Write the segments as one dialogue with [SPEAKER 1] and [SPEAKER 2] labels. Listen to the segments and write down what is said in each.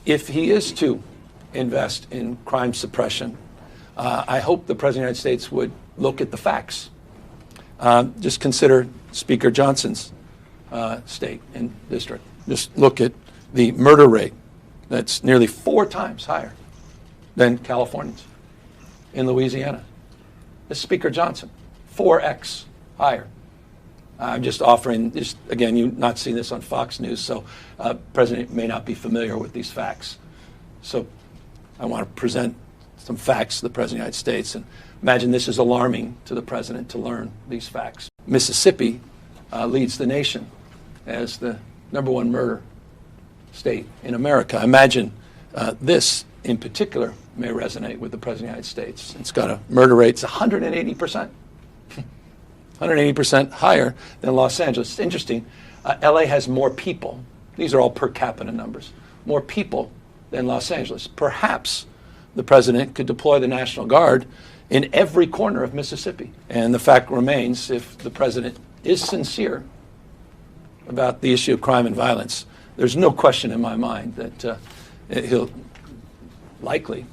[SPEAKER 1] If he is to invest in crime suppression, I hope the President of the United States would look at the facts. Just consider Speaker Johnson's state and district. Just look at the murder rate. That's nearly 4 times higher than California's. In Louisiana, this is Speaker Johnson, 4x higher. I'm just offering, just again, you've not seen this on Fox News, so President may not be familiar with these facts. So I want to present some facts to the President of the United States, and imagine this is alarming to the President to learn these facts. Mississippi leads the nation as the #1 murder state in America. Imagine this in particular may resonate with the President of the United States. It's got a murder rate, it's 180%. 180% higher than Los Angeles. It's interesting. LA has more people. These are all per capita numbers. More people than Los Angeles. Perhaps the President could deploy the National Guard in every corner of Mississippi. And the fact remains, if the President is sincere about the issue of crime and violence, there's no question in my mind that he'll likely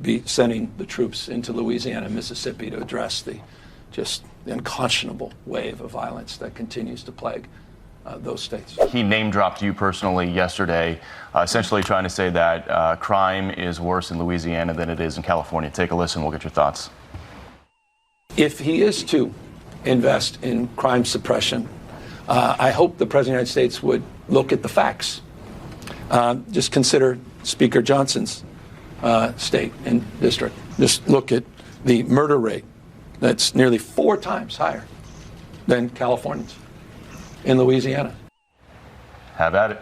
[SPEAKER 1] be sending the troops into Louisiana and Mississippi to address the unconscionable wave of violence that continues to plague those states.
[SPEAKER 2] He name-dropped you personally yesterday, essentially trying to say that crime is worse in Louisiana than it is in California. Take a listen. We'll get your thoughts.
[SPEAKER 1] If he is to invest in crime suppression, I hope the President of the United States would look at the facts. Just consider Speaker Johnson's state and district. Just look at the murder rate. That's nearly 4 times higher than California's. In Louisiana.
[SPEAKER 2] Have at it.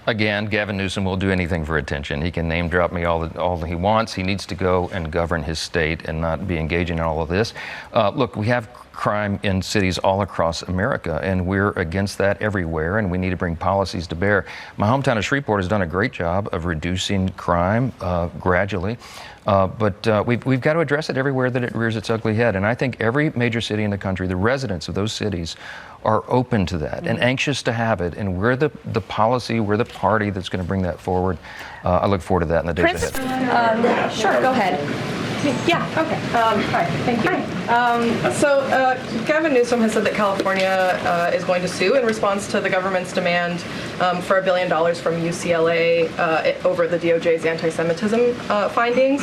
[SPEAKER 3] Again, Gavin Newsom will do anything for attention. He can name drop me all he wants. He needs to go and govern his state and not be engaging in all of this. Look, we have crime in cities all across America, and we're against that everywhere, and we need to bring policies to bear. My hometown of Shreveport has done a great job of reducing crime gradually, but we've got to address it everywhere that it rears its ugly head. And I think every major city in the country, the residents of those cities, are open to that and anxious to have it. And we're the policy, we're the party that's going to bring that forward. I look forward to that in the days ahead.
[SPEAKER 4] Sure, go ahead. Yeah. Okay. Hi. Thank you. Hi. So Gavin Newsom has said that California is going to sue in response to the government's demand for $1 billion from UCLA over the DOJ's anti-Semitism findings.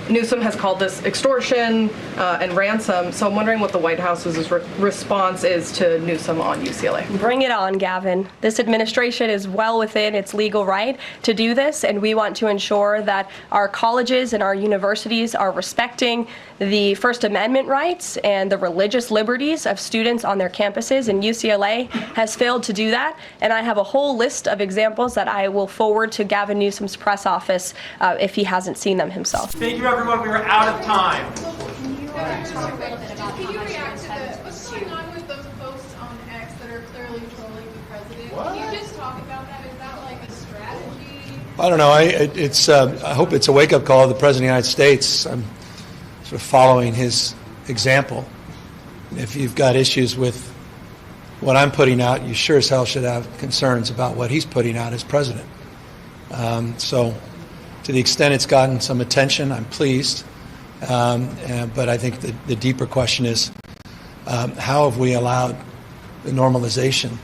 [SPEAKER 4] Newsom has called this extortion and ransom. So I'm wondering what the White House's response is to Newsom on UCLA.
[SPEAKER 5] Bring it on, Gavin. This administration is well within its legal right to do this, and we want to ensure that our colleges and our universities are respecting the First Amendment rights and the religious liberties of students on their campuses, and UCLA has failed to do that. And I have a whole list of examples that I will forward to Gavin Newsom's press office if he hasn't seen them himself.
[SPEAKER 6] Thank you, everyone. We are out of time.
[SPEAKER 7] Can you react to what's going on with those posts on X that are clearly trolling the president? What? Can you just talk about that? Is that like a strategy?
[SPEAKER 1] I don't know. I hope it's a wake-up call to the President of the United States. I'm sort of following his example. If you've got issues with what I'm putting out, you sure as hell should have concerns about what he's putting out as president. So to the extent it's gotten some attention, I'm pleased. But I think the deeper question is, how have we allowed the normalization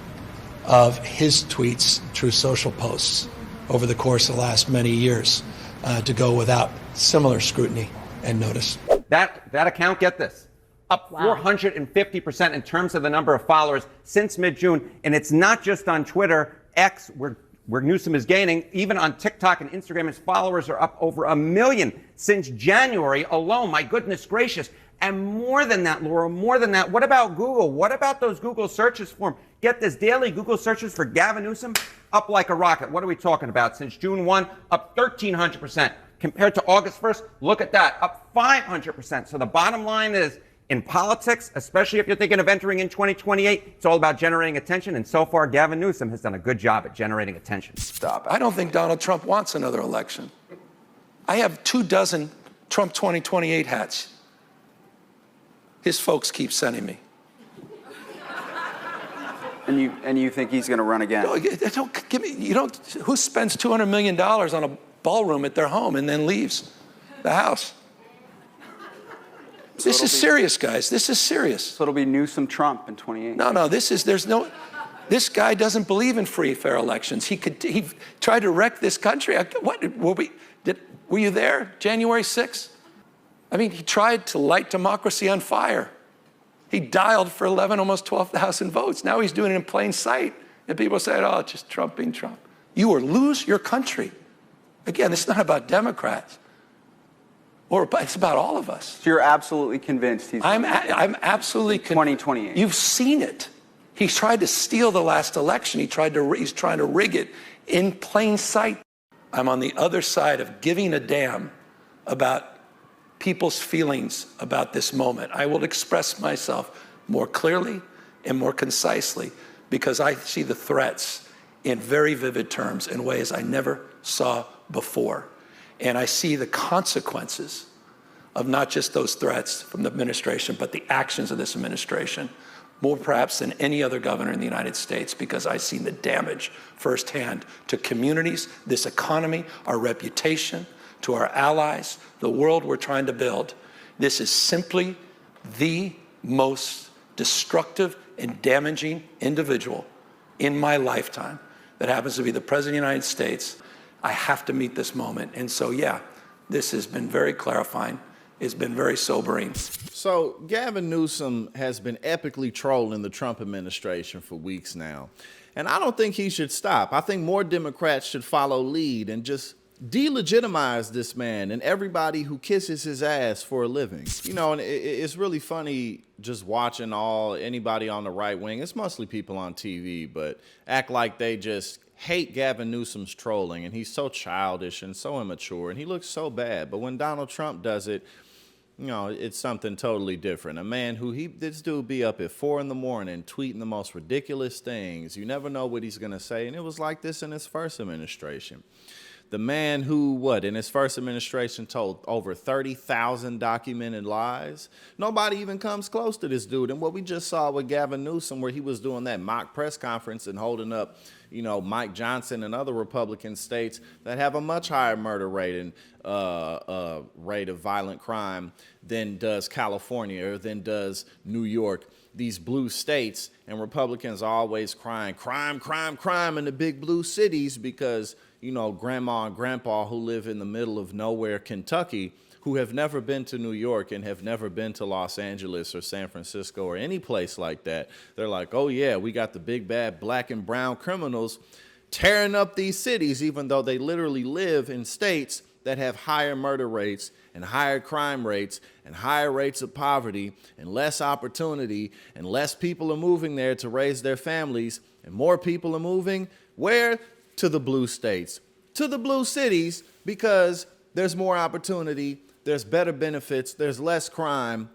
[SPEAKER 1] of his tweets through social posts over the course of the last many years to go without similar scrutiny and notice?
[SPEAKER 8] That account, get this, up 450% in terms of the number of followers since mid-June. And it's not just on Twitter, X, where Newsom is gaining. Even on TikTok and Instagram, his followers are up over 1 million since January alone. My goodness gracious. And more than that, Laura, more than that, what about Google? What about those Google searches for him? Get this, daily Google searches for Gavin Newsom up like a rocket. What are we talking about? Since June 1, up 1,300%. Compared to August 1st, look at that, up 500%. So the bottom line is, in politics, especially if you're thinking of entering in 2028, it's all about generating attention. And so far, Gavin Newsom has done a good job at generating attention.
[SPEAKER 1] Stop. I don't think Donald Trump wants another election. I have 24 Trump 2028 hats. His folks keep sending me.
[SPEAKER 9] And you think he's going to run again?
[SPEAKER 1] No, don't give me. You don't. Who spends $200 million on a ballroom at their home and then leaves the house?
[SPEAKER 9] So
[SPEAKER 1] this is serious, guys. This is serious.
[SPEAKER 9] So it'll be Newsom Trump in 28.
[SPEAKER 1] No. This guy doesn't believe in free, fair elections. He tried to wreck this country. Were you there, January 6th? I mean, he tried to light democracy on fire. He dialed for 11, almost 12,000 votes. Now he's doing it in plain sight. And people say, oh, it's just Trump being Trump. You will lose your country. Again, it's not about Democrats. It's about all of us.
[SPEAKER 9] So you're absolutely convinced he's...
[SPEAKER 1] I'm absolutely convinced.
[SPEAKER 9] 2028.
[SPEAKER 1] You've seen it. He tried to steal the last election. He's trying to rig it in plain sight. I'm on the other side of giving a damn about people's feelings about this moment. I will express myself more clearly and more concisely because I see the threats in very vivid terms in ways I never saw before. And I see the consequences of not just those threats from the administration, but the actions of this administration, more perhaps than any other governor in the United States, because I've seen the damage firsthand to communities, this economy, our reputation, to our allies, the world we're trying to build. This is simply the most destructive and damaging individual in my lifetime that happens to be the President of the United States. I have to meet this moment. And so, yeah, this has been very clarifying. It's been very sobering.
[SPEAKER 10] So Gavin Newsom has been epically trolling the Trump administration for weeks now. And I don't think he should stop. I think more Democrats should follow lead and just delegitimize this man and everybody who kisses his ass for a living. You know, and it's really funny just watching anybody on the right wing. It's mostly people on TV, but act like they just hate Gavin Newsom's trolling, and he's so childish and so immature, and he looks so bad. But when Donald Trump does it, you know, it's something totally different. A man this dude be up at 4 in the morning tweeting the most ridiculous things. You never know what he's going to say, and it was like this in his first administration. The man who, in his first administration told over 30,000 documented lies. Nobody even comes close to this dude. And what we just saw with Gavin Newsom, where he was doing that mock press conference and holding up, you know, Mike Johnson and other Republican states that have a much higher murder rate and rate of violent crime than does California or than does New York. These blue states, and Republicans are always crying, crime, crime, crime in the big blue cities because, you know, grandma and grandpa who live in the middle of nowhere, Kentucky, who have never been to New York and have never been to Los Angeles or San Francisco or any place like that. They're like, oh yeah, we got the big bad black and brown criminals tearing up these cities, even though they literally live in states that have higher murder rates and higher crime rates and higher rates of poverty and less opportunity, and less people are moving there to raise their families, and more people are moving where? To the blue states, to the blue cities, because there's more opportunity, there's better benefits, there's less crime,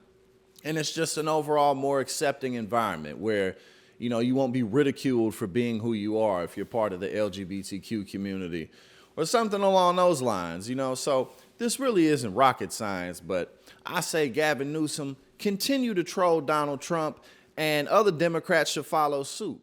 [SPEAKER 10] and it's just an overall more accepting environment where, you know, you won't be ridiculed for being who you are if you're part of the LGBTQ community or something along those lines, you know. So this really isn't rocket science, but I say Gavin Newsom, continue to troll Donald Trump, and other Democrats should follow suit.